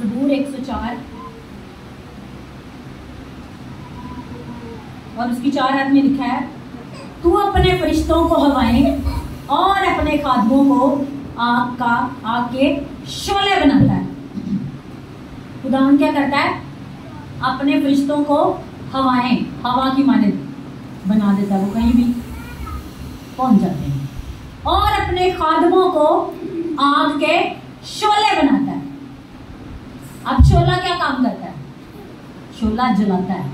ज़बूर 104 और उसकी 4 आयत में लिखा है, तू अपने फरिश्तों को हवाएं और अपने खादमों को आग के शोले बनाता है। खुदा क्या करता है? अपने फरिश्तों को हवाएं, हवा की माने बना देता है, वो कहीं भी पहुंच जाते हैं, और अपने खादमों को आग के शोले बनाता है। अब शोला क्या काम करता है? शोला जलाता है।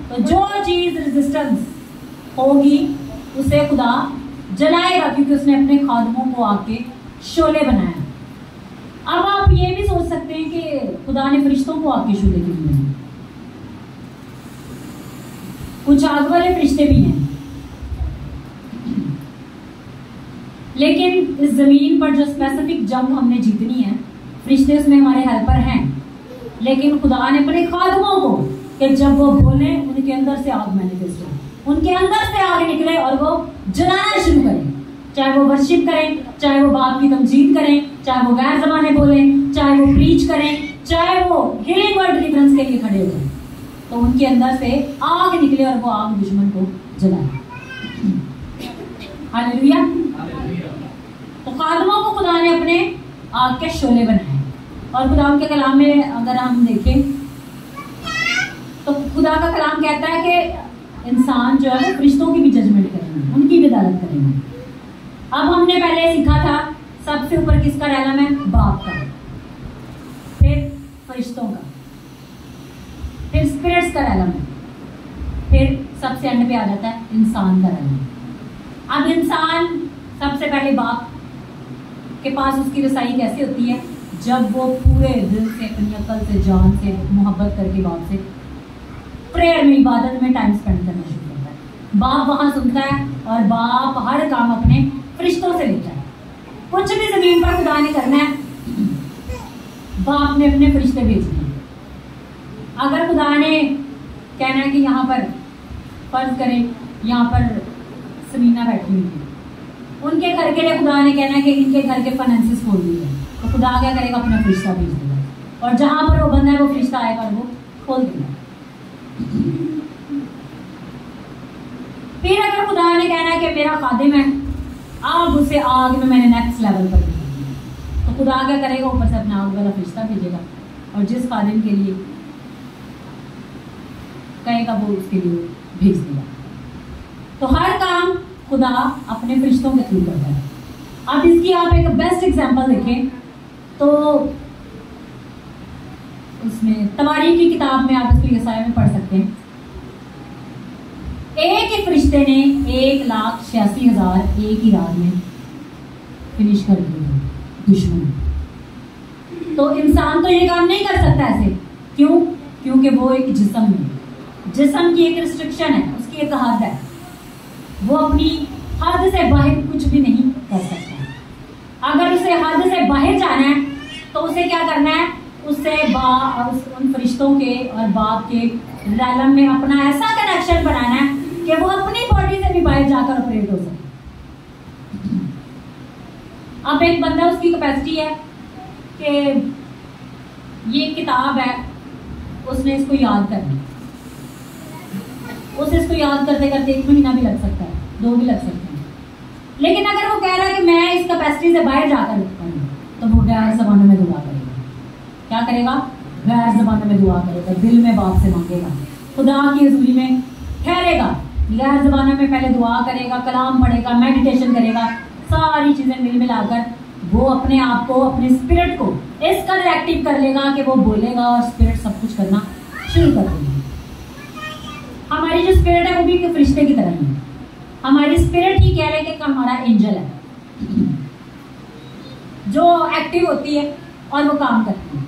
तो जो चीज रेजिस्टेंस होगी उसे खुदा जलाएगा, क्योंकि उसने अपने खादमों को आग के शोले बनाया। अब आप ये भी सोच सकते हैं कि खुदा ने फरिश्तों को आग के शोले क्यों बनाए? कुछ आग वाले फरिश्ते भी हैं, लेकिन इस जमीन पर जो स्पेसिफिक जंग हमने जीतनी है, फरिश्ते उसमें हमारे हेल्पर हैं, लेकिन खुदा ने अपने खादमों को कि जब वो बोले उनके अंदर से आग मैनिफेस्ट हो, उनके अंदर से आग निकले और वो जलाना शुरू करें। चाहे वो वर्शिप करें, चाहे वो बाप की तमजीद करें, चाहे वो गैर ज़बानें बोलें, चाहे वो प्रीच करें, चाहे वो हीलिंग और डिलीवरेंस के लिए खड़े हो जाए, तो उनके अंदर से आग निकले और वो आग दुश्मन को जलाए। हालेलुया। तो खादमों को खुदा ने अपने आग के शोले बनाए। और खुदा के कलाम में अगर हम देखें तो खुदा का कलाम कहता है कि इंसान जो है वो फरिश्तों की भी जजमेंट करेंगे, उनकी भी अदालत करेंगे। अब हमने पहले सीखा था सबसे ऊपर किसका रहना है? बाप का, फिर फरिश्तों का, फिर स्पिरिट्स का रहना है, फिर सबसे एंड पे आ जाता है इंसान का रहना। अब इंसान सबसे पहले बाप के पास उसकी रसाई कैसे होती है? जब वो पूरे दिल से, अपनी अकल से, जान से मोहब्बत करके बाप से प्रेयर में, इबादत में टाइम स्पेंड करना शुरू करता है। बाप वहां सुनता है और बाप हर काम अपने फरिश्तों से लेता है। कुछ भी जमीन पर खुदा ने करना है, बाप ने अपने फरिश्ते भेज दिए। अगर खुदा ने कहना है कि यहाँ पर फर्ज करें, यहाँ पर समीना बैठी हुई है, उनके घर के लिए खुदा ने कहना है कि इनके घर के फाइनेंसिस खोल दिए, तो खुदा क्या करेगा? अपना फरिश्ता भेज देगा, और जहां पर वो बंदा है वो फरिश्ता आएगा और वो खोल देगा। फिर अगर खुदा ने कहना है कि मेरा खादिम है, अब उसे आग में मैंने नेक्स्ट लेवल पर भेज दिया, तो खुदा क्या करेगा? ऊपर से अपना आग वाला फरिश्ता भेजेगा, और जिस खादिम के लिए कहेगा वो उसके लिए भेज देगा। तो हर काम खुदा अपने फरिश्तों के थ्रू करता है। अब इसकी आप एक बेस्ट एग्जांपल देखें तो उसमें तवारीख की किताब में आप इसको यसाया में पढ़ सकते हैं। एक ही फरिश्ते ने 1,86,000 एक ही रात में फिनिश कर दिए दुश्मन। तो इंसान तो ये काम नहीं कर सकता ऐसे। क्यों? क्योंकि वो एक जिस्म है, जिस्म की एक रिस्ट्रिक्शन है, उसकी एक हद है, वो अपनी हद से बाहर कुछ भी नहीं कर सकता। अगर उसे हद से बाहर जाना है तो उसे क्या करना है? उससे उन फरिश्तों के और बाप के रैलम में अपना ऐसा कनेक्शन बनाना है कि वो अपनी बॉडी से भी बाहर जाकर ऑपरेट हो सके। अब एक बंदा, उसकी कैपेसिटी है कि ये किताब है, उसने इसको याद करना, उसे इसको याद करते करते 1 महीना भी लग सकता है, 2 भी लग सकते हैं। लेकिन अगर वो कह रहा है कि मैं इस कैपेसिटी से बाहर जाकर लिखता हूँ, तो वो गैर ज़बानों में दुआ करेगा। क्या करेगा? गैर ज़बानों में दुआ करेगा, दिल में बाप से मांगेगा, खुदा की हज़ूरी में ठहरेगा, गैर ज़बानों में पहले दुआ करेगा, कलाम पढ़ेगा, मेडिटेशन करेगा, सारी चीज़ें मिल मिलाकर वो अपने आप को, अपने स्पिरिट को इस कदर एक्टिव कर लेगा कि वो बोलेगा और स्पिरिट सब कुछ करना शुरू कर देगा। हमारी जो स्पिरिट है वो भी एक फरिश्ते की तरह ही है। हमारी स्पिरिट ही कह रहे कि हमारा एंजल है जो एक्टिव होती है और वो काम करती है।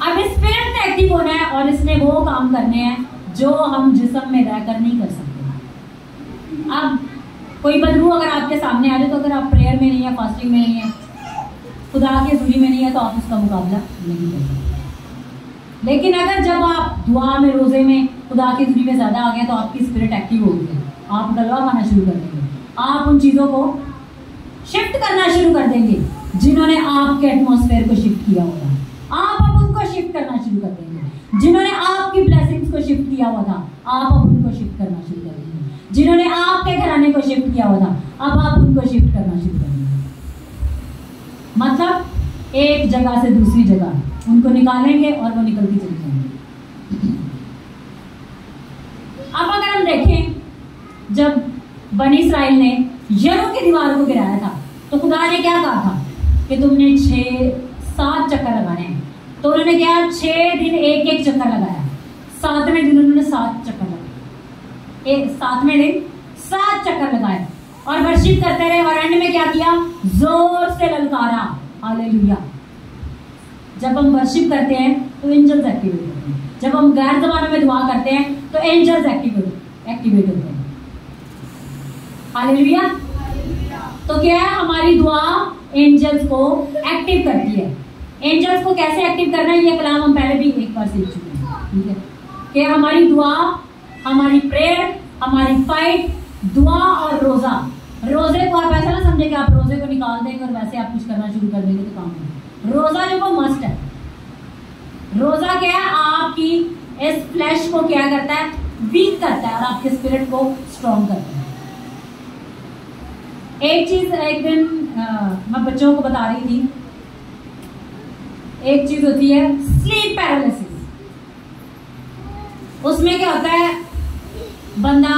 अब स्पिरिट ने एक्टिव होना है और इसने वो काम करने हैं जो हम जिस्म में रहकर नहीं कर सकते। अब कोई बदबू अगर आपके सामने आ जाए, तो अगर आप प्रेयर में नहीं है, फास्टिंग में नहीं है, खुदा की हज़ूरी में नहीं है, तो आप उसका मुकाबला नहीं कर सकते। लेकिन अगर जब आप दुआ में, रोजे में खुदा की हज़ूरी में ज्यादा आ गए, तो आपकी स्पिरिट एक्टिव होगी, आप गलवा खाना शुरू कर देंगे, आप उन चीजों को शिफ्ट करना शुरू कर देंगे जिन्होंने आपके एटमॉस्फेयर को शिफ्ट किया होगा, आप अब उनको शिफ्ट करना शुरू कर देंगे। जिन्होंने आपकी ब्लेसिंग्स को शिफ्ट किया हुआ था, आप अब उनको शिफ्ट करना शुरू कर देंगे। जिन्होंने आपके घराने को शिफ्ट किया हुआ था, अब आप उनको शिफ्ट करना शुरू कर देंगे। मतलब एक जगह से दूसरी जगह उनको निकालेंगे और वो निकलती चली जाएंगी। अब अगर हम देखें, जब बनी इस्राइल ने यरीहो की दीवार को गिराया था, तो खुदा ने क्या कहा था कि तुमने 6-7 चक्कर लगाने हैं। तो उन्होंने क्या 6 दिन एक एक चक्कर लगाया, 7वें दिन उन्होंने 7 चक्कर लगाए, 7वें दिन 7 चक्कर लगाए और वर्शिप करते रहे। और एंड में क्या किया, जोर से ललकारा, हालेलुया। जब हम वर्शिप करते हैं तो एंजल्स एक्टिवेट होते हैं। जब हम गैर ज़बानों में दुआ करते हैं तो एंजल्स एक्टिवेट होते हैं, हालेलुया। तो क्या है, हमारी दुआ एंजल्स को एक्टिव करती है। एंजल्स को कैसे एक्टिव करना है, ये कलाम हम पहले भी एक बार सीख चुके हैं, ठीक है। कि हमारी दुआ, हमारी प्रेयर, हमारी फाइट, दुआ और रोजा। रोजे को आप ऐसा ना समझे कि आप रोजे को निकाल देंगे और वैसे आप कुछ करना शुरू कर देंगे तो काम नहीं। रोजा जो वो मस्ट है। रोजा क्या है, आपकी इस फ्लैश को क्या करता है, वीक करता है और आपके स्पिरिट को स्ट्रॉन्ग करता है। एक चीज एक दिन मैं बच्चों को बता रही थी, एक चीज होती है स्लीप पैरालिसिस। उसमें क्या होता है, बंदा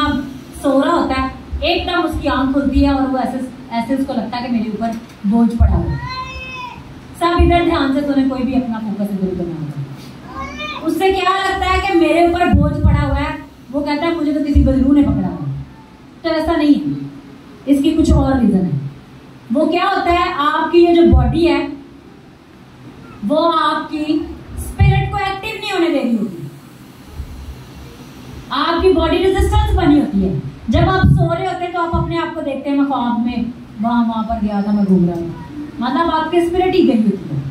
सो रहा होता है, एकदम उसकी आंख खुलती है और वो ऐसे उसको लगता है कि मेरे ऊपर बोझ पड़ा हुआ है। सब इधर ध्यान से सुने, कोई भी अपना फोकस इधर उधर ना हो। उससे क्या लगता है कि मेरे ऊपर बोझ पड़ा हुआ है, वो कहता है मुझे तो किसी बदलू ने पकड़ा हुआ है। तो ऐसा नहीं है, इसकी कुछ और रीजन है। वो क्या होता है, आपकी ये जो बॉडी है वो आपकी स्पिरिट को एक्टिव नहीं होने दे रही होती। आपकी बॉडी रेजिस्टेंस बनी होती है। जब आप सो रहे होते हैं तो आप अपने आप को देखते हैं, मैं ख्वाब में वहां पर गया था, मैं घूम रहा हूँ। मतलब आपकी स्पिरिट ही गई होती है,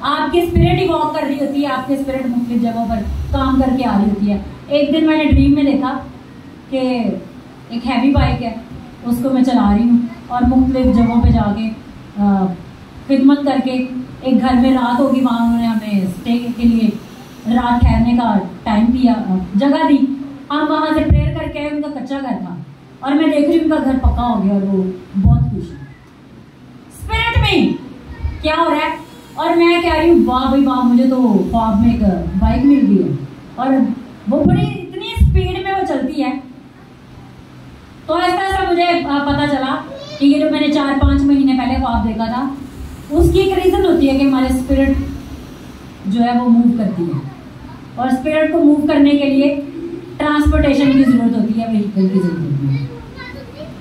आपकी स्पिरिट ही वॉक कर रही होती है, आपकी स्पिरिट मुख्तलिफ जगहों पर काम करके आ रही होती है। एक दिन मैंने ड्रीम में देखा कि एक हैवी बाइक है, उसको मैं चला रही हूँ और मुख्तलिफ जगहों पे जाके खिदमत करके, एक घर में रात होगी, वहाँ उन्होंने हमें स्टे के लिए रात ठहरने का टाइम दिया, जगह दी। हम वहाँ से प्रेयर करके आए, उनका कच्चा घर था और मैं देख रही हूँ उनका घर पक्का हो गया और वो बहुत खुश है। स्पिरिट में क्या हो रहा है, और मैं कह रही हूँ वाह भाई वाह, मुझे तो ख्वाब में एक बाइक मिल गई है और वो बड़ी इतनी स्पीड में वो चलती है। तो ऐसा मुझे पता चला कि ये जो मैंने 4-5 महीने पहले ख्वाब देखा था, उसकी एक रीजन होती है कि हमारे स्पिरिट जो है वो मूव करती है और स्पिरिट को मूव करने के लिए ट्रांसपोर्टेशन की जरूरत होती है, व्हीकल की जरूरत होती है,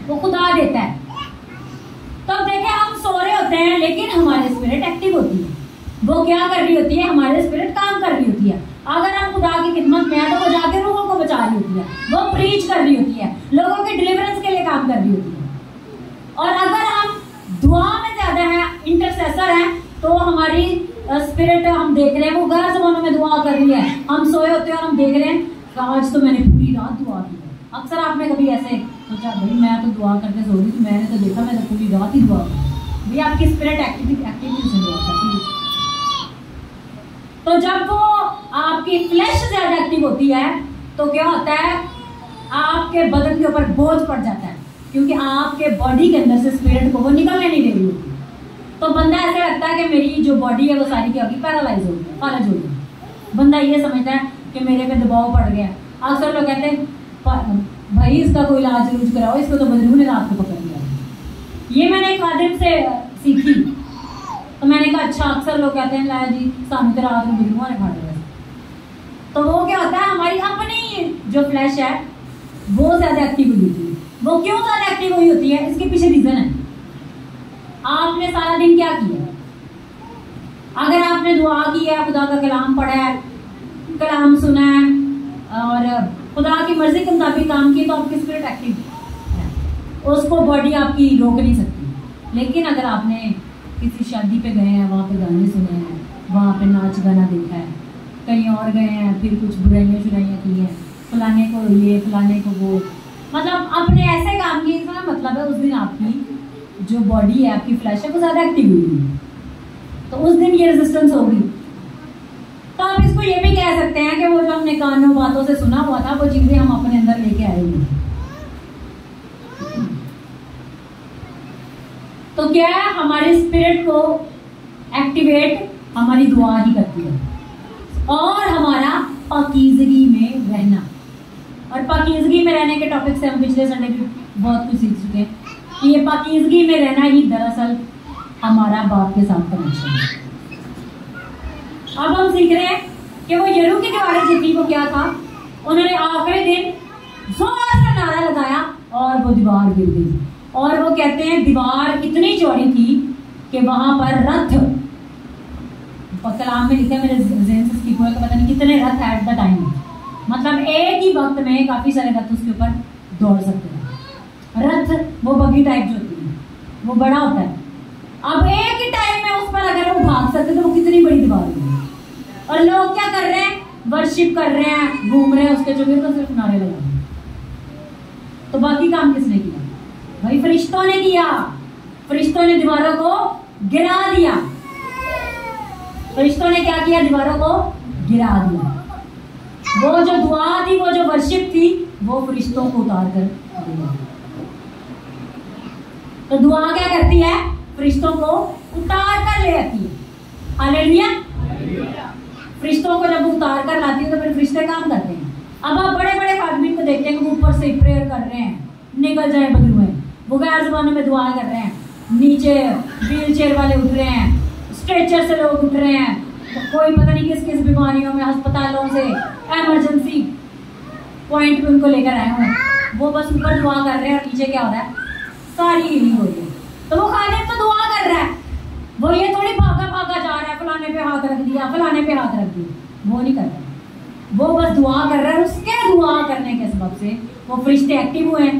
वो खुदा देता है। तो देखें, हम सो रहे होते हैं लेकिन हमारी स्पिरिट एक्टिव होती है। वो क्या कर रही होती है, हमारी स्पिरिट काम कर रही होती है। अगर हम खुदा की खिदमत में है तो वो जाके रूहों को बचा रही होती है, वो प्रीच कर रही होती है, लोगों के डिलीवरेंस के लिए काम कर रही होती है। और अगर हम दुआ में ज्यादा है, इंटरसेसर है, तो हमारी स्पिरिट, हम देख रहे हैं वो गैर ज़बानों में दुआ कर रही है। हम सोए होते हैं और हम देख रहे हैं आज तो मैंने पूरी रात दुआ की है। अक्सर आपने कभी ऐसे सोचा, भाई मैं तो दुआ करके सो रही थी, मैंने तो देखा मैं तो पूरी रात ही दुआ की। भाई आपकी स्पिरिट एक्टिविटी से दुआ करती है। तो जब वो आपकी फ्लैश ज्यादा एक्टिव होती है तो क्या होता है, आपके बदन के ऊपर बोझ पड़ जाता है, क्योंकि आपके बॉडी के अंदर से स्पिरिट को वो निकलने नहीं दे रही होती। तो बंदा ऐसे लगता है कि मेरी जो बॉडी है वो सारी क्या होगी, पैरालाइज हो गई, फालज हो गई। बंदा ये समझता है कि मेरे पे दबाव पड़ गया। अक्सर लोग कहते हैं भाई इसका कोई इलाज कराओ, इसको तो बदलू ने रात को पकड़ लिया। ये मैंने एक आदमी से सीखी, तो मैंने कहा अच्छा, अक्सर लोग कहते हैं लाया जी सामने तो रात में बदलुआ ने फाड़ लिया। तो वो क्या होता है, हमारी अपनी जो फ्लैश है वो ज्यादा एक्टिव हुई होती है। वो क्यों ज्यादा एक्टिव हुई होती है, इसके पीछे रीजन है। आपने सारा दिन क्या किया, अगर आपने दुआ की है, खुदा का कलाम पढ़ा है, कलाम सुना है और खुदा की मर्जी के मुताबिक काम किया, तो आपकी स्पिरिट एक्टिव है, उसको बॉडी आपकी रोक नहीं सकती। लेकिन अगर आपने किसी शादी पे गए हैं, वहाँ पे गाने सुने हैं, वहाँ पे नाच गाना देखा है, कहीं और गए हैं, फिर कुछ बुराइयाँ शुराइयाँ की हैं, फलाने को ये फलाने को वो, मतलब अपने ऐसे काम किए, इसका मतलब है उस दिन आपकी जो बॉडी है आपकी फ्लैश है वो ज्यादा एक्टिव हुई है, तो उस दिन ये रेजिस्टेंस होगी। तो आप इसको ये भी कह सकते हैं कि वो जो हमने कानों बातों से सुना हुआ था वो चीजें हम अपने अंदर लेके आएंगे। तो क्या है, हमारे स्पिरिट को एक्टिवेट हमारी दुआ ही करती है, और हमारा पाकीज़गी में रहना। और पाकीज़गी में रहने के टॉपिक से हम पिछले संडे भी बहुत कुछ सीख चुके हैं कि ये पाकीज़गी में रहना ही दरअसल हमारा बाप के साथ कनेक्शन है। अब हम सीख रहे हैं कि वो यरू की दीवारें जो थी वो क्या था, उन्होंने आखिरी दिन जोर से नारा लगाया और वो दीवार गिर गई। और वो कहते हैं दीवार इतनी चौड़ी थी कि वहां पर रथ, कलाम में लिखा है, मेरे ज़हन से स्किप हुआ कि पता नहीं कितने रथ एट द टाइम, मतलब एक ही वक्त में काफी सारे रथ उसके ऊपर दौड़ सकते हैं। रथ वो बगी टाइप जो होती है वो बड़ा होता है, अब एक ही टाइम में उस पर अगर वो भाग सकते तो वो कितनी बड़ी दीवार होगी। और लोग क्या कर रहे हैं, वर्शिप कर रहे हैं, घूम रहे हैं उसके चौके पर, सिर्फ नारे लगा रहे हैं। तो बाकी काम किसने किया? भाई फरिश्तों ने किया। फरिश्तों ने दीवारों को गिरा दिया। फरिश्तों ने क्या किया? दीवारों को गिरा दिया। वो जो दुआ थी, वो जो वर्शिप थी, वो फरिश्तों को उतार कर दिया। तो दुआ क्या करती है? फरिश्तों को उतार कर ले आती है। हालेलुया। फरिश्तों को जब उतार कर लाती है तो फिर फरिश्ते काम करते हैं। अब आप बड़े बड़े आदमी को देखते हैं कि वो ऊपर से प्रेयर कर रहे हैं, निकल जाए बदलू में, वो गैर ज़बानों में दुआ कर रहे हैं, नीचे व्हील चेयर वाले उठ रहे हैं, स्ट्रेचर से लोग उठ रहे हैं, तो कोई पता नहीं किस किस बीमारियों में अस्पतालों से इमरजेंसी पॉइंट पे उनको लेकर आए हुए हैं। वो बस ऊपर दुआ कर रहे हैं और नीचे क्या हो रहा है? सारी हीलिंग हो रही है। तो वो खालिद तो दुआ कर रहा है, वो ये थोड़ी भागा भागा जा रहा है, फलाने पे हाथ रख दिया, फलाने पे हाथ रख दिया, वो नहीं कर रहा। वो बस दुआ कर रहा है। उसके दुआ करने के सबब से वो फरिश्ते एक्टिव हुए हैं।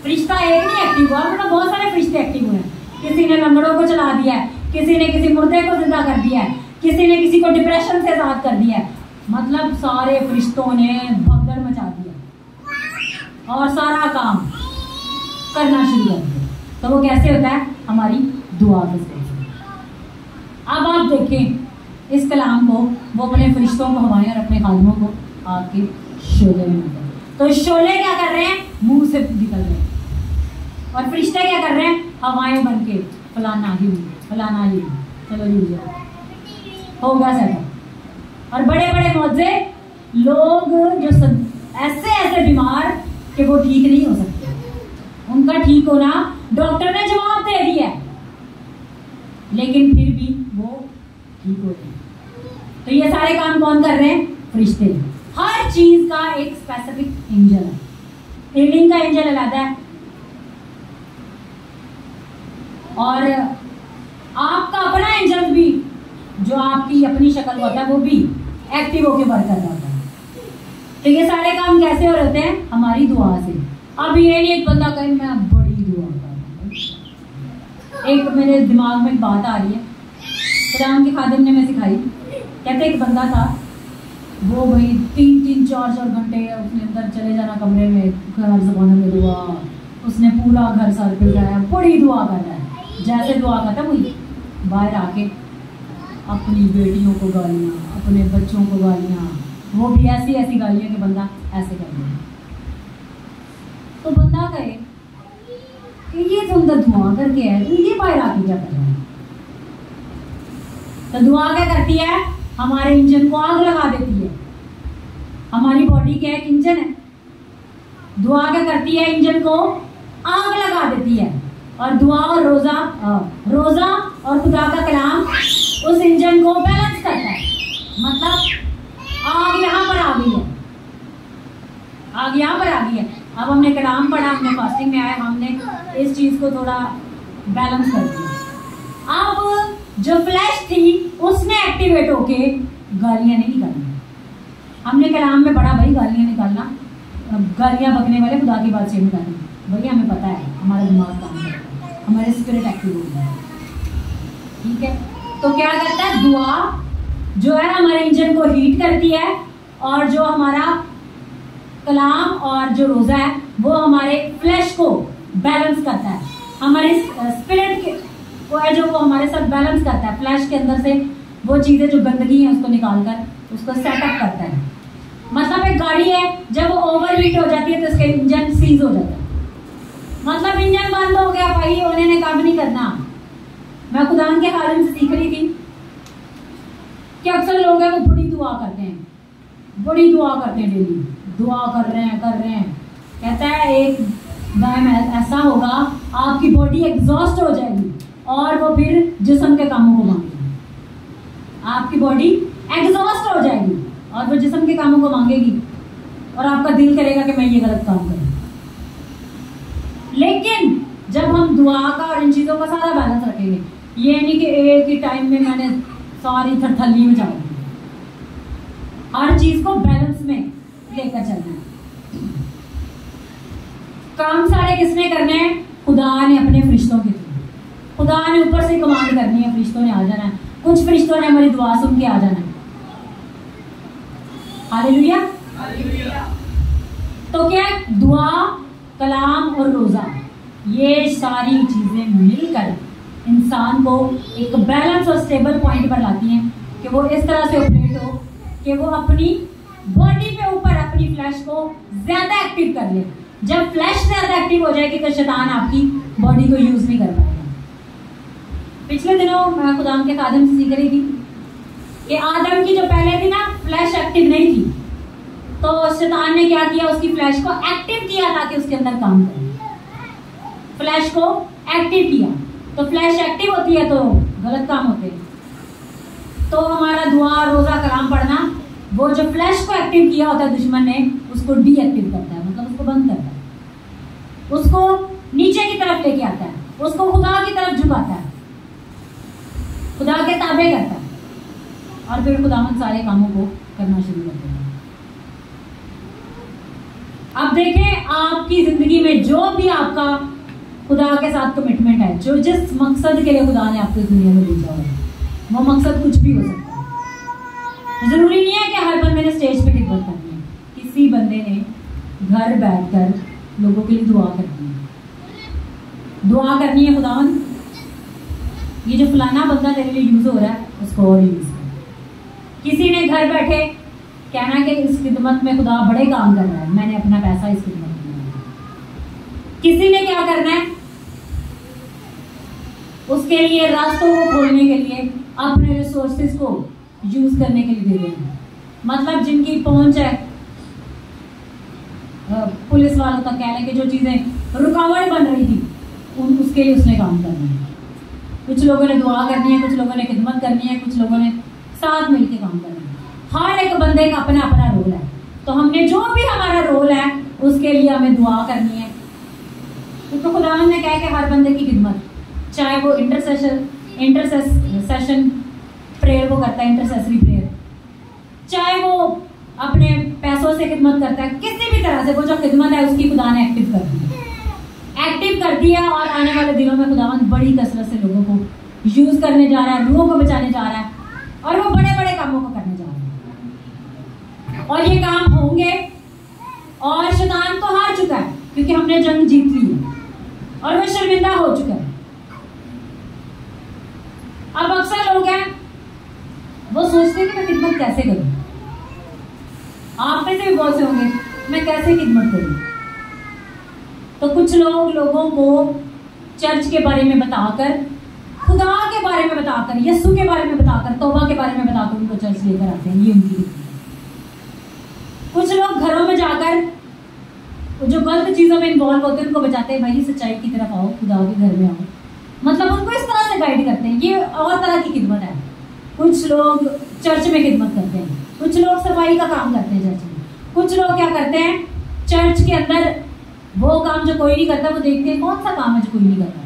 फरिश्ता एक नहीं एक्टिव हुआ, मतलब बहुत सारे फरिश्ते एक्टिव हुए हैं। किसी ने लंगड़ों को चला दिया है, किसी ने किसी मुर्दे को जिंदा कर दिया है, किसी ने किसी को डिप्रेशन से आजाद कर दिया है। मतलब सारे फरिश्तों ने भगदड़ मचा दिया और सारा काम करना शुरू कर दिया। तो वो कैसे होता है? हमारी दुआ के जरिए। अब आप देखें इस कलाम को, वो अपने फरिश्तों को हवाएं और अपने खादिमों को आग के शोले में मिलते हैं। तो शोले क्या कर रहे हैं? मुंह से निकल रहे हैं। और फरिश्ते क्या कर रहे हैं? हवाएं बन के फलाना ही फलाना ही, चलो जी होगा सेटअप। और बड़े बड़े मौजे लोग जो ऐसे ऐसे बीमार कि वो ठीक नहीं हो सकते, उनका ठीक होना डॉक्टर ने जवाब दे दिया, लेकिन फिर भी वो ठीक हो रहे हैं। तो ये सारे काम कौन कर रहे हैं? फरिश्ते। हर चीज का एक स्पेसिफिक एंजल है। हीलिंग का एंजल अलग है, और आपका अपना एंजल भी जो आपकी अपनी शक्ल होता है वो भी एक्टिव होकर वर्क कर रहा होता है। तो ये सारे काम कैसे हो रहे हैं? हमारी दुआ से। अब ये नहीं एक बंदा कहे मैं बड़ी दुआ कर रहा हूं। एक मेरे दिमाग में एक बात आ रही है, खुदाम के खादिम ने मैं सिखाई। कहते एक बंदा था, वो भाई 3-4 घंटे उसने अंदर चले जाना कमरे में, हर ज़बान में दुआ, उसने पूरा घर सर पे उठाया, बड़ी दुआ कर रहा है। जैसे दुआ खत्म हुई, बाहर आके अपनी बेटियों को गालियाँ, अपने बच्चों को गालियाँ, वो भी ऐसी ऐसी गालियाँ कि बंदा ऐसे कर रहा है। तो बंदा कहे कि ये तो अंदर दुआ करके है, तो ये बाहर आके क्या कर रहा है? तो दुआ क्या करती है? हमारे इंजन को आग लगा देती है। हमारी बॉडी क्या एक इंजन है, दुआ क्या करती है? इंजन को आग लगा देती है। और दुआ और रोजा और खुदा का कलाम उस इंजन को बैलेंस करता है। मतलब आग यहाँ पर आ गई है, आग यहाँ पर आ गई है। अब हमने कलाम पढ़ा, हमने फास्टिंग में आए, हमने इस चीज को थोड़ा बैलेंस कर दिया। अब जो फ्लैश थी उसने एक्टिवेट होके गालियां नहीं निकालनी। हमने कलाम में पढ़ा भाई गालियां निकालना, गालियां बकने वाले खुदा की बात से निकालनी। भैया हमें पता है, हमारा दिमाग काम करता है, हमारे स्पिरिट एक्टिव होता है, ठीक है। तो क्या करता है? दुआ जो है हमारे इंजन को हीट करती है, और जो हमारा कलाम और जो रोजा है वो हमारे फ्लैश को बैलेंस करता है। हमारे स्पिरिट को है जो वो हमारे साथ बैलेंस करता है, फ्लैश के अंदर से वो चीजें जो गंदगी है उसको निकालकर उसको सेटअप करता है। मतलब एक गाड़ी है, जब वो ओवरहीट हो जाती है तो उसका इंजन सीज हो जाता है, मतलब इंजन बंद हो गया भाई, उन्होंने काम नहीं करना। मैं खुदान के खालिम से सीख रही थी कि अक्सर लोग हैं वो बड़ी दुआ करते हैं, बड़ी दुआ करते हैं, डेली दुआ कर रहे हैं। कहता है एक टाइम ऐसा होगा आपकी बॉडी एग्जॉस्ट हो जाएगी और वो फिर जिस्म के कामों को मांगेगी। आपकी बॉडी एग्जॉस्ट हो जाएगी और वो जिस्म के कामों को मांगेगी और आपका दिल करेगा कि मैं ये गलत काम करूं। लेकिन जब हम दुआ का और इन चीजों का सारा बैलेंस रखेंगे, ये नहीं कि एक ही टाइम में मैंने सारी थरथली में जाऊंगी, हर चीज को बैलेंस में लेकर चलना है। काम सारे किसने करने हैं? खुदा ने अपने फरिश्तों के थ्रू। खुदा ने ऊपर से कमांड करनी है, फरिश्तों ने आ जाना है, कुछ फरिश्तों ने हमारी दुआ सुन के आ जाना है। हालेलुया। तो क्या दुआ, कलाम और रोजा, ये सारी चीजें मिलकर इंसान को एक बैलेंस और स्टेबल पॉइंट पर लाती हैं कि वो इस तरह से ऑपरेट हो कि वो अपनी बॉडी पे ऊपर अपनी फ्लैश को ज्यादा एक्टिव कर ले। जब फ्लैश ज्यादा एक्टिव हो जाएगी तो शैतान आपकी बॉडी को यूज नहीं कर पाएगा। पिछले दिनों मैं खुदाम के खादिम से सीख रही थी कि आदम की जो पहले थी ना फ्लैश एक्टिव नहीं थी, तो शैतान ने क्या किया, उसकी फ्लैश को एक्टिव किया ताकि उसके अंदर काम करे। फ्लैश को एक्टिव किया, तो फ्लैश एक्टिव होती है तो गलत काम होते हैं। तो हमारा दुआ, रोजा, कलाम पढ़ना, वो जो फ्लैश को एक्टिव किया होता है दुश्मन ने, उसको डीएक्टिव करता है, मतलब उसको बंद करता है, उसको नीचे की तरफ लेके आता है, उसको खुदा की तरफ झुकाता है, खुदा के ताबे करता है, और फिर खुदावंद सारे कामों को करना शुरू करते हैं। अब देखें आपकी जिंदगी में जो भी आपका खुदा के साथ कमिटमेंट है, जो जिस मकसद के लिए खुदा ने आपको इस दुनिया में भेजा है, वो मकसद कुछ भी हो सकता है। जरूरी नहीं है कि हर बंदे ने स्टेज पे खिदमत करनी है, किसी बंदे ने घर बैठकर लोगों के लिए दुआ करनी है। दुआ करनी है, खुदावंद ये जो फलाना बंदा तेरे लिए यूज हो रहा है उसको और यूज कर। किसी ने घर बैठे कहना कि इस खिदमत में खुदा बड़े काम कर रहा है, मैंने अपना पैसा इस खिदमत में दिया। किसी ने क्या करना है, उसके लिए रास्तों को खोलने के लिए अपने रिसोर्सेज को यूज करने के लिए दे देना। मतलब जिनकी पहुंच है पुलिस वालों तक, कह लें कि जो चीजें रुकावट बन रही थी उसके लिए उसने काम करना है। कुछ लोगों ने दुआ करनी है, कुछ लोगों ने खिदमत करनी है, कुछ लोगों ने साथ मिलकर काम करना है। हर एक बंदे का अपना अपना रोल है, तो हमने जो भी हमारा रोल है उसके लिए हमें दुआ करनी है। तो खुदावंद ने कहा कि हर बंदे की खिदमत, चाहे वो इंटरसेशन प्रेयर वो करता है, इंटरसेसरी प्रेयर, चाहे वो अपने पैसों से खिदमत करता है, किसी भी तरह से वो जो खिदमत है उसकी खुदा ने एक्टिव कर दी है। और आने वाले दिनों में खुदावंद बड़ी कसरत से लोगों को यूज करने जा रहा है, रूहों को बचाने जा रहा है, और वो बड़े बड़े कामों को करने जा रहा है। और ये काम होंगे, और शैतान तो हार चुका है क्योंकि हमने जंग जीत ली है और वो शर्मिंदा हो चुका है। अब अक्सर लोग हैं वो सोचते हैं कि मैं खिदमत कैसे करूं। आप में से भी बहुत से होंगे, मैं कैसे खिदमत करूं। तो कुछ लोग लोगों को चर्च के बारे में बताकर, खुदा के बारे में बताकर, यीशु के बारे में बताकर, तौबा के बारे में बताकर उनको चर्च लेकर आते हैं। ये उनकी कुछ लोग घरों में जाकर जो गलत चीजों में इन्वॉल्व होते हैं उनको बचाते हैं, भाई सच्चाई की तरफ आओ, खुदा के घर में आओ, मतलब उनको इस तरह से गाइड करते हैं। ये और तरह की खिदमत है। कुछ लोग चर्च में खिदमत करते हैं, कुछ लोग सफाई का काम करते हैं चर्च में, कुछ लोग क्या करते हैं चर्च के अंदर वो काम जो कोई नहीं करता वो देखते हैं कौन सा काम है जो कोई नहीं करता,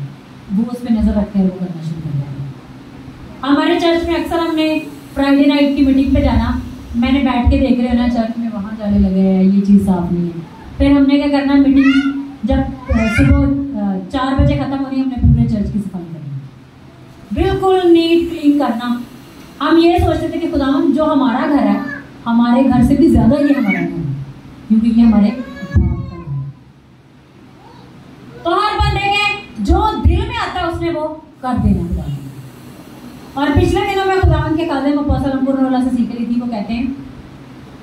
वो उस पर नजर रखते हैं, वो करना शुरू कर देते हैं। हमारे चर्च में अक्सर हमने फ्राइडे नाइट की मीटिंग पे जाना, मैंने बैठ के देख रहे हो ना चर्च में वहां जाने लगे हैं, ये चीज साफ नहीं है। फिर हमने क्या करना, मीटिंग जब सुबह 4 बजे खत्म होनी, हमने पूरे चर्च की सफाई करनी, बिल्कुल नीट क्लीन करना। हम ये सोचते थे कि खुदावंद जो हमारा घर है, हमारे घर से भी ज्यादा ये हमारा घर है, क्योंकि ये हमारे बाप का घर है। तो हर बंदे के जो कर देना खुदा ने। और पिछले दिनों में खुदावन के खादिम अपोस्तल अंकुर से सीख रही थी। वो कहते हैं,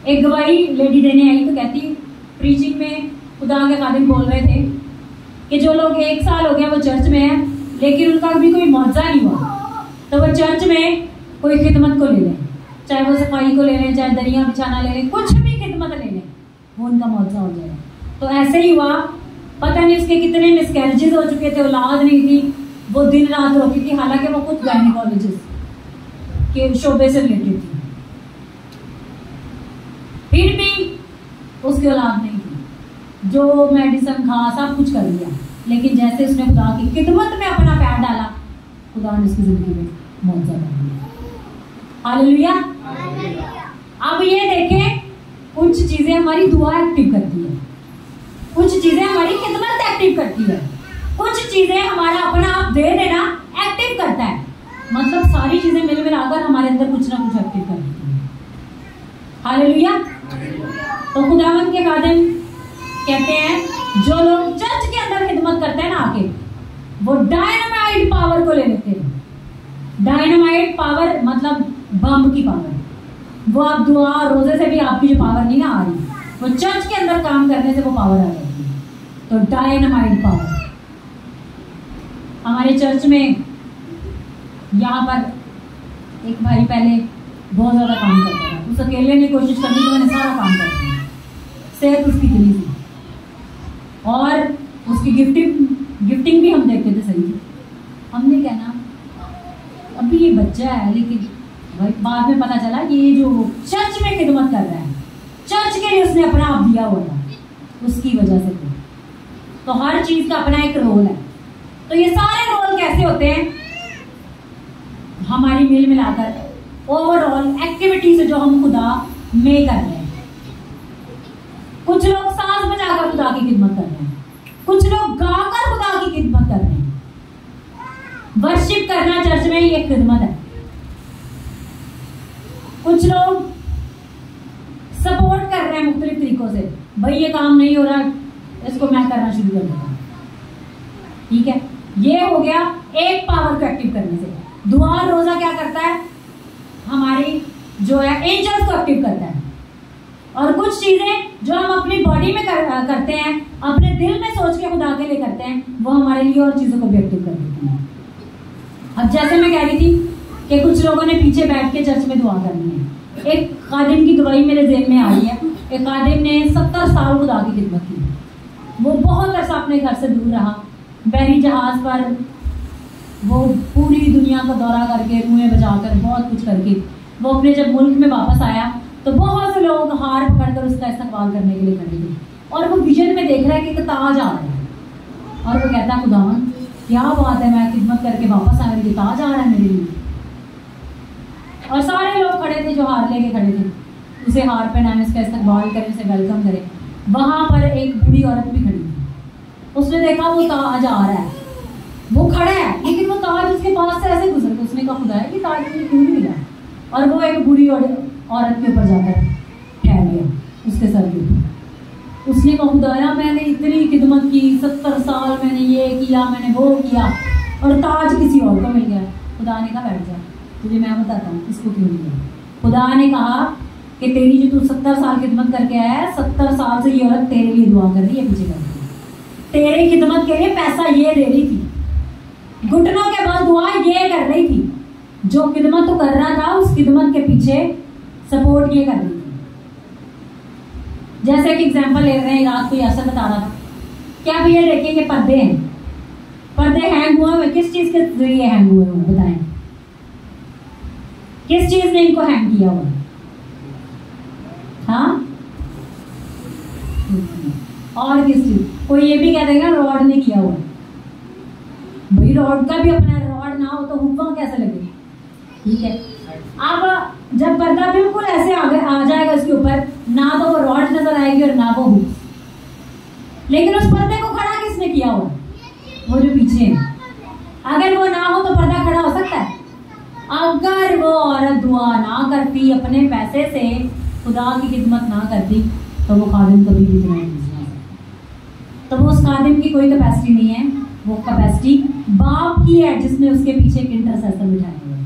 एक गवाही लेडी देने आई तो कहती, प्रीचिंग में खुदा के खादिम बोल रहे थे कि जो लोग 1 साल हो गया वो चर्च में है लेकिन उनका अभी कोई मौजा नहीं हुआ, तो वो चर्च में कोई खिदमत को ले लें, चाहे वो सफाई को ले लें, चाहे दरिया बिछाना ले लें, कुछ भी खिदमत ले लें, वो उनका मौजा हो जाएगा। तो ऐसे ही हुआ। पता नहीं उसके कितने मिसकैरेजेस हो चुके थे, औलाद नहीं थी, वो दिन रात रोती थी, हालांकि वो खुद गायनिकोलॉजिस्ट के शोबे से रिलेटेड थी, फिर भी उसकी औलाद नहीं थी। जो मेडिसिन खा सब कुछ कर लिया, लेकिन जैसे उसने खुदा की खिदमत में अपना पैर डाला, खुदा ने उसकी जिंदगी में मौजा कर दिया। हालेलुया। अब ये देखें, कुछ चीजें हमारी दुआ एक्टिव करती है, कुछ चीजें हमारी खिदमत एक्टिव करती है, कुछ चीजें हमारा अपना आप दे देना एक्टिव करता है। मतलब सारी चीजें मिल मिलाकर हमारे अंदर कुछ ना कुछ एक्टिव कर देती है। हालेलुया। तो खुदावंद के खादिम कहते हैं, जो लोग चर्च के अंदर खिदमत करते हैं ना आके, वो डायनामाइट पावर को ले लेते हैं। डायनामाइट पावर मतलब बम की पावर। वो आप दुआ रोजे से भी आपकी जो पावर नहीं ना आ रही, वो चर्च के अंदर काम करने से वो पावर आ जाती है। तो डायनामाइट पावर। हमारे चर्च में यहाँ पर एक भाई पहले बहुत ज्यादा काम करता था, उस अकेले ने कोशिश करनी तो मैंने सारा काम कर दिया। सेहत उसकी इतनी थी और उसकी गिफ्टिंग भी हम देखते थे सही थी। हमने कहना अभी ये बच्चा है, लेकिन भाई बाद में पता चला ये जो चर्च में खिदमत कर रहा है, चर्च के लिए उसने अपना आप दिया हुआ था, उसकी वजह से। तो हर चीज का अपना एक रोल है। तो ये सारे रोल कैसे होते हैं? हमारी मिल मिलाकर ओवरऑल एक्टिविटीज जो हम खुदा में कर रहे हैं। कुछ लोग सांस बजाकर खुदा की खिदमत कर रहे हैं, कुछ लोग गाकर खुदा की खिदमत कर रहे हैं। वर्शिप करना चर्च में ही एक खिदमत है। कुछ लोग सपोर्ट कर रहे हैं मुख्तलिफ तरीकों से, भाई ये काम नहीं हो रहा, इसको मैं करना शुरू कर देता हूं। ठीक है, ये हो गया एक पावर को एक्टिव करने से। दुआ रोजा क्या करता है? हमारी जो है एंजल्स को एक्टिव करता है। और कुछ चीजें जो हम अपनी बॉडी में करते हैं, अपने दिल में सोच के खुदा के लिए करते हैं, वो हमारे लिए और चीजों को भी एक्टिव कर देते हैं। अब जैसे मैं कह रही थी कि कुछ लोगों ने पीछे बैठ के चर्च में दुआ करनी है। एक खादिम की दुआई मेरे जेब में आ रही है। एक खादिम ने 70 साल खुदा की खिदमत की। वो बहुत अरसा अपने घर से दूर रहा, बहरी जहाज पर वो पूरी दुनिया का दौरा करके, रुएं बजाकर, बहुत कुछ करके वो अपने जब मुल्क में वापस आया तो बहुत से लोग हार पकड़कर उसका इस्तकबाल करने के लिए खड़े थे। और वो विजन में देख रहा है कि एक ताज आ रहा है, और वो कहता है खुदावन क्या बात है, मैं खिदमत करके वापस आया, ये ताज आ रहा है मेरे लिए। और सारे लोग खड़े थे जो हार लेके खड़े थे, उसे हार पहनाए, उसका इस्तकबाल करें, उसे वेलकम करें। वहां पर एक बूढ़ी औरत भी खड़ी थी। उसने देखा वो ताज आ रहा है, वो खड़ा है, लेकिन वो ताज उसके पास से ऐसे गुजर गया। उसने कहा खुदा है कि ताज मुझे क्यों नहीं मिला? और वो एक बूढ़ी औरत के ऊपर जाकर ठहर गया, उसके सर के ऊपर। उसने कहा खुदाया मैंने इतनी खिदमत की, 70 साल मैंने ये किया, मैंने वो किया, और ताज किसी और को मिल गया। खुदा ने कहा बैठ जा, तुझे मैं बताता हूँ इसको क्यों नहीं गया। खुदा ने कहा कि तेरी जो तू 70 साल खिदमत करके आया है, 70 साल से ये औरत तेरे लिए दुआ कर रही है, पीछे कर रही है, तेरे खिदमत के लिए पैसा ये दे रही थी, घुटनों के बल दुआ ये कर रही थी। जो खिदमत तो कर रहा था, उस खिदमत के पीछे सपोर्ट ये कर रही थी। जैसे कि एग्जांपल ले रहे हैं, रात को यासर बता रहा था क्या भैया देखेंगे पर्दे हैं, पर्दे हैंग हुए हुए, किस चीज के जरिए हैंग हुए हुए बताएं? किस चीज ने इनको हैंग किया हुआ? हाँ, और किस चीज? कोई ये भी कह देगा रॉड ने किया हुआ। भाई रॉड का भी अपना, रॉड ना हो तो हुक्म कैसे लगेगी? ठीक है, अब जब पर्दा बिल्कुल ऐसे आ जाएगा इसके ऊपर, ना तो वो रॉड नजर आएगी और ना वो हुक। लेकिन उस पर्दे को खड़ा किसने किया हुआ? वो जो पीछे है। अगर वो ना हो तो पर्दा खड़ा हो सकता है? अगर वो औरत दुआ ना करती, अपने पैसे से खुदा की खिदमत ना करती, तो वो खादिम कभी भी इतना नहीं। तो वो उस खादिम की कोई कैपेसिटी नहीं है, वो कैपेसिटी बाप की है जिसने उसके पीछे एक इंटरसेसर बिठाया हुआ है।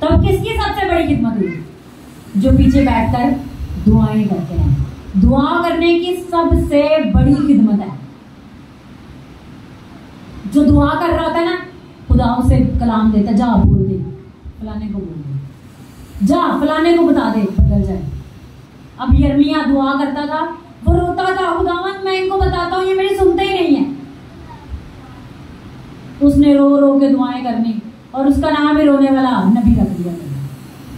तब किसकी सबसे बड़ी खिदमत हुई? जो पीछे बैठकर दुआएं करते हैं। दुआ करने की सबसे बड़ी खिदमत है। जो दुआ कर रहा होता है ना, खुदा उसे कलाम देता, जा बोल दे फलाने को, बोल दे, जा फलाने को बता दे, बदल जाए। अब यिर्मयाह दुआ करता था, वो रोता था, खुदावंद मैं इनको बताता हूँ, ये मेरी सुनते ही नहीं है। उसने रो रो के दुआएं करनी, और उसका नाम ही रोने वाला नबी रख दिया था,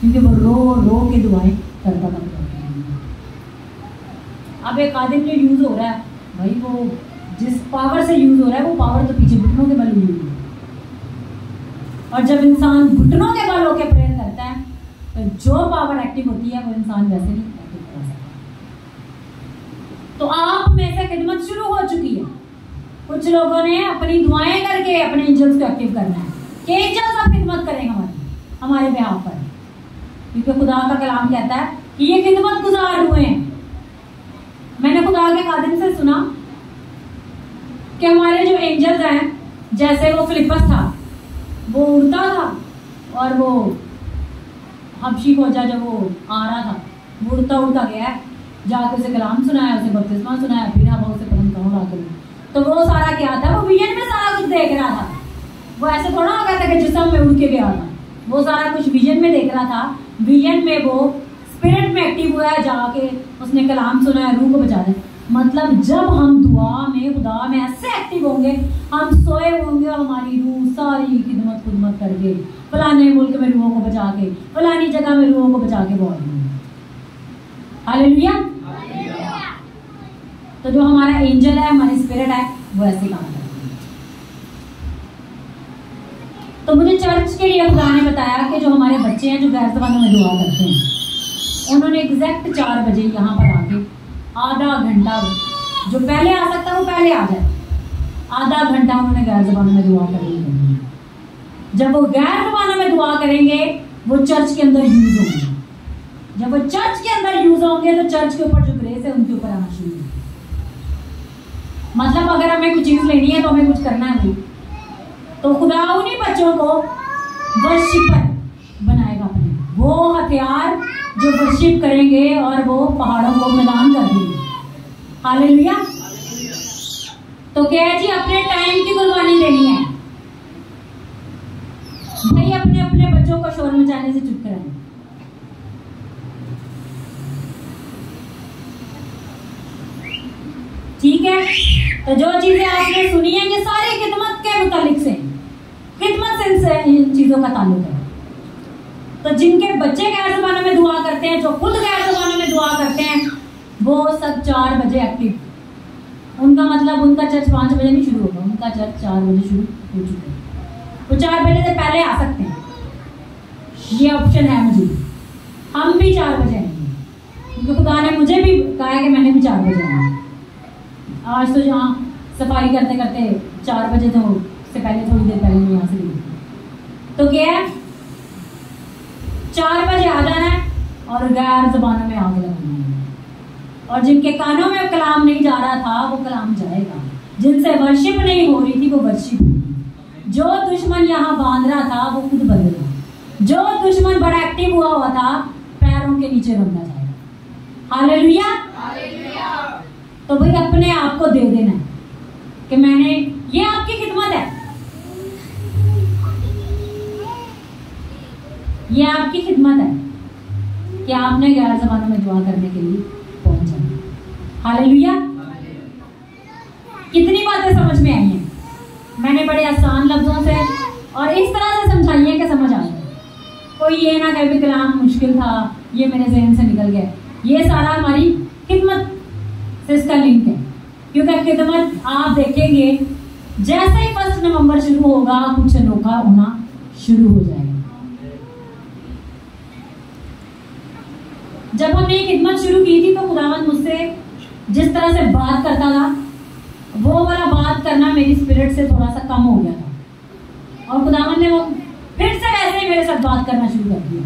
क्योंकि वो रो रो के दुआएं करता था। अब एक आदमी जो यूज हो रहा है भाई, वो जिस पावर से यूज हो रहा है, वो पावर तो पीछे घुटनों के बल यूज हो रहा है। और जब इंसान घुटनों के बल होकर प्रेयर करता है, तो जो पावर एक्टिव होती है वो इंसान वैसे नहीं एक्टिव कर सकता। तो आप में से खिदमत शुरू हो चुकी है। कुछ लोगों ने अपनी दुआएं करके अपने एंजल्स को एक्टिव करना है कि एंजल्स अब खिदमत करेंगे हमारे बिहाफ पर, क्योंकि खुदा का कलाम कहता है कि ये खिदमत गुजार हुए हैं। मैंने खुदा के खादिम से सुना कि हमारे जो एंजल्स हैं, जैसे वो फिलिपस था, वो उड़ता था, और वो हबशी खोजा जब वो आ रहा था, वो उड़ता उड़ता गया, जाके उसे कलाम सुनाया, उसे बपतिस्मा सुनाया, फिर अब उसे पता नहीं कहाँ ला कर। तो वो सारा क्या था? वो विजन में सारा कुछ देख रहा था। वो ऐसे थोड़ा हो गया था कि जिस्म में उड़ के गया था। वो सारा कुछ विजन में देख रहा था। विजन में वो स्पिरिट में एक्टिव हुआ, जाके उसने कलाम सुनाया, रूह को बचा दे। मतलब जब हम दुआ में, खुदा में ऐसे एक्टिव होंगे, हम सोए होंगे और हमारी रूह सारी खिदमत करके, फलाने मुल्क में रूहों को बचा के, फलानी जगह में रूहों को बचा के बोल रही है। हालेलुया। तो जो हमारा एंजल है, हमारी स्पिरिट है, वो ऐसे काम करती है। तो मुझे चर्च के लिए खुदा ने बताया कि जो हमारे बच्चे हैं जो गैर ज़बानों में दुआ करते हैं, उन्होंने एग्जैक्ट 4 बजे यहाँ पर आके आधा घंटा, जो पहले आ सकता है वो पहले आ जाए, आधा घंटा उन्होंने गैर ज़बानों में दुआ करेंगे। जब वो गैर ज़बानों में दुआ करेंगे, वो चर्च के अंदर यूज होंगे। जब वो चर्च के अंदर यूज होंगे, तो चर्च के ऊपर जो ग्रेस है उनके ऊपर आना शुरू होगा। मतलब अगर हमें कुछ चीज लेनी है तो हमें कुछ करना है भाई, तो खुदा उन्हीं बच्चों को वर्शिपर बनाएगा अपने, वो हथियार जो वर्शिप करेंगे और वो पहाड़ों को मैदान कर देंगे। हालेलुया। तो क्या है जी, अपने टाइम की कुर्बानी देनी है भाई। अपने अपने बच्चों को शोर मचाने से चुप कराएं। ठीक है। तो जो चीजें आपने सुनी है, ये सारी खिदमत के मुतालिक से, खिदमत से इन चीजों का ताल्लुक है। तो जिनके बच्चे गैर ज़बानों में दुआ करते हैं, जो खुद गैर ज़बानों में दुआ करते हैं, वो सब 4 बजे एक्टिव। उनका मतलब उनका चर्च 5 बजे नहीं शुरू होगा, उनका चर्च 4 बजे शुरू हो चुका है। वो 4 बजे से पहले आ सकते हैं, ये ऑप्शन है मुझे। हम भी 4 बजे आएंगे, क्योंकि खुदा ने मुझे भी कहा है कि मैंने भी 4 बजे आना। आज तो जहाँ सफाई करते करते 4 बजे, तो से पहले थोड़ी देर पहले यहाँ से निकली। तो क्या है, 4 बजे आ जाना है और गैर ज़बानों में आग लगानी है। और जिनके कानों में कलाम नहीं जा रहा था, वो कलाम जाएगा। जिनसे वर्शिप नहीं हो रही थी, वो वर्शिप होगी। जो दुश्मन यहाँ बांध रहा था, वो खुद बंधेगा। जो दुश्मन बड़ा एक्टिव हुआ था, पैरों के नीचे बंधा जाएगा। हालेलुया। तो भाई अपने आप को दे देना है कि मैंने, ये आपकी खिदमत है, ये आपकी खिदमत है कि आपने गैर ज़बानों में दुआ करने के लिए पहुंच जाना। हालेलुया। कितनी बातें समझ में आई हैं? मैंने बड़े आसान लफ्जों से और इस तरह से समझाई है कि समझ आ जाए। कोई ये ना कहे कि कलाम मुश्किल था, ये मेरे जहन से निकल गया। ये सारा हमारी खिदमत से इसका लिंक है, क्योंकि खिदमत आप देखेंगे जैसे ही 1 नवंबर शुरू होगा, कुछ अनोखा होना शुरू हो जाएगा। जब हमने ये खिदमत शुरू की थी, तो खुदावंद मुझसे जिस तरह से बात करता था, वो वाला बात करना मेरी स्पिरिट से थोड़ा सा कम हो गया था, और खुदावंद ने वो फिर से वैसे ही मेरे साथ बात करना शुरू कर दिया।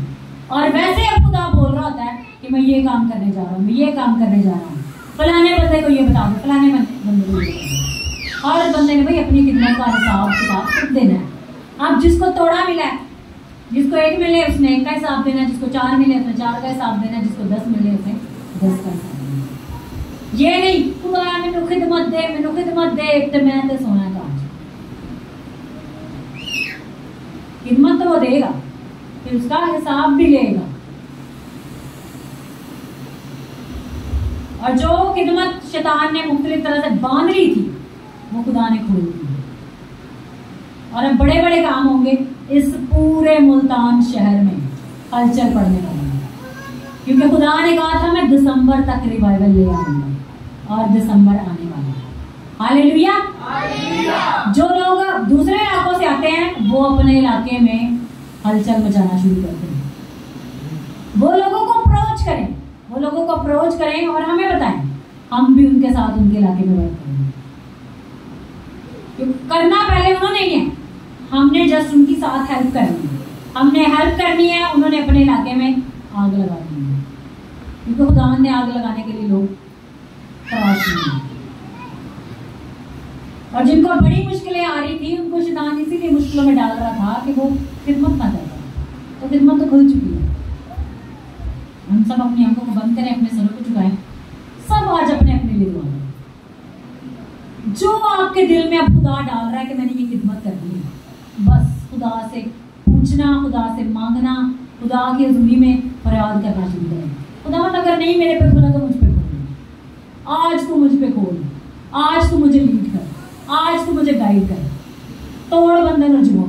और वैसे अब खुदा बोल रहा होता है कि मैं ये काम करने जा रहा हूँ, मैं ये काम करने जा रहा हूँ, फलाने बंदे को ये बता दो, फलाने बंदे को ये बता दो। हर बंदे ने भाई अपनी खिदमत का हिसाब किताब खुद देना है। अब जिसको थोड़ा मिला है, जिसको 1 मिले उसने 1 का हिसाब देना, जिसको 4 मिले उसने 4 का हिसाब देना, जिसको 10 मिले उसने 10 का हिसाब देना। ये नहीं खुदा मैनू खिदमत दे तो मैं तो सोना का खिदमत तो वो देगा, फिर उसका हिसाब भी लेगा। और जो खिदमत शैतान ने मुख्तलिफ तरह से बांध ली थी वो खुदा ने खोल दी। और अब बड़े बड़े काम होंगे इस पूरे मुल्तान शहर में, हलचल पड़ने वाली है, क्योंकि खुदा ने कहा था मैं दिसंबर तक रिवाइवल ले आऊंगा, और दिसंबर आने वाला है। हालेलुया। जो लोग दूसरे इलाकों से आते हैं वो अपने इलाके में हलचल मचाना शुरू करते हैं। वो लोगों को अप्रोच करें और हमें बताएं, हम भी उनके साथ उनके इलाके में वर्क करेंगे। करना पहले उन्होंने ही है, हमने जस्ट उनकी साथ हेल्प करनी है। हमने हेल्प करनी है, उन्होंने अपने इलाके में आग लगा दी है, क्योंकि खुदा ने आग लगाने के लिए लोग तराश नहीं है। और जिनको बड़ी मुश्किलें आ रही थी उनको शैतान इसीलिए मुश्किलों में डाल रहा था कि वो खिदमत ना करता। तो खिदमत तो खुल चुकी है। हम सब अपनी आंखों को बंद करें, अपने सरों को झुकाएं, सब आज अपने अपने लिए दुआ करें। जो आपके दिल में अब खुदा डाल रहा है कि मैंने ये खिदमत करनी है, बस खुदा से पूछना, खुदा से मांगना, खुदा की हज़ूरी में फरियाद करना शुरू करें। खुदा अगर नहीं मेरे पे खुला तो मुझ पे खोल, आज तू मुझ पे खोल, आज तू मुझे लीड कर, आज तू मुझे गाइड कर, तोड़ बंधन और जुआ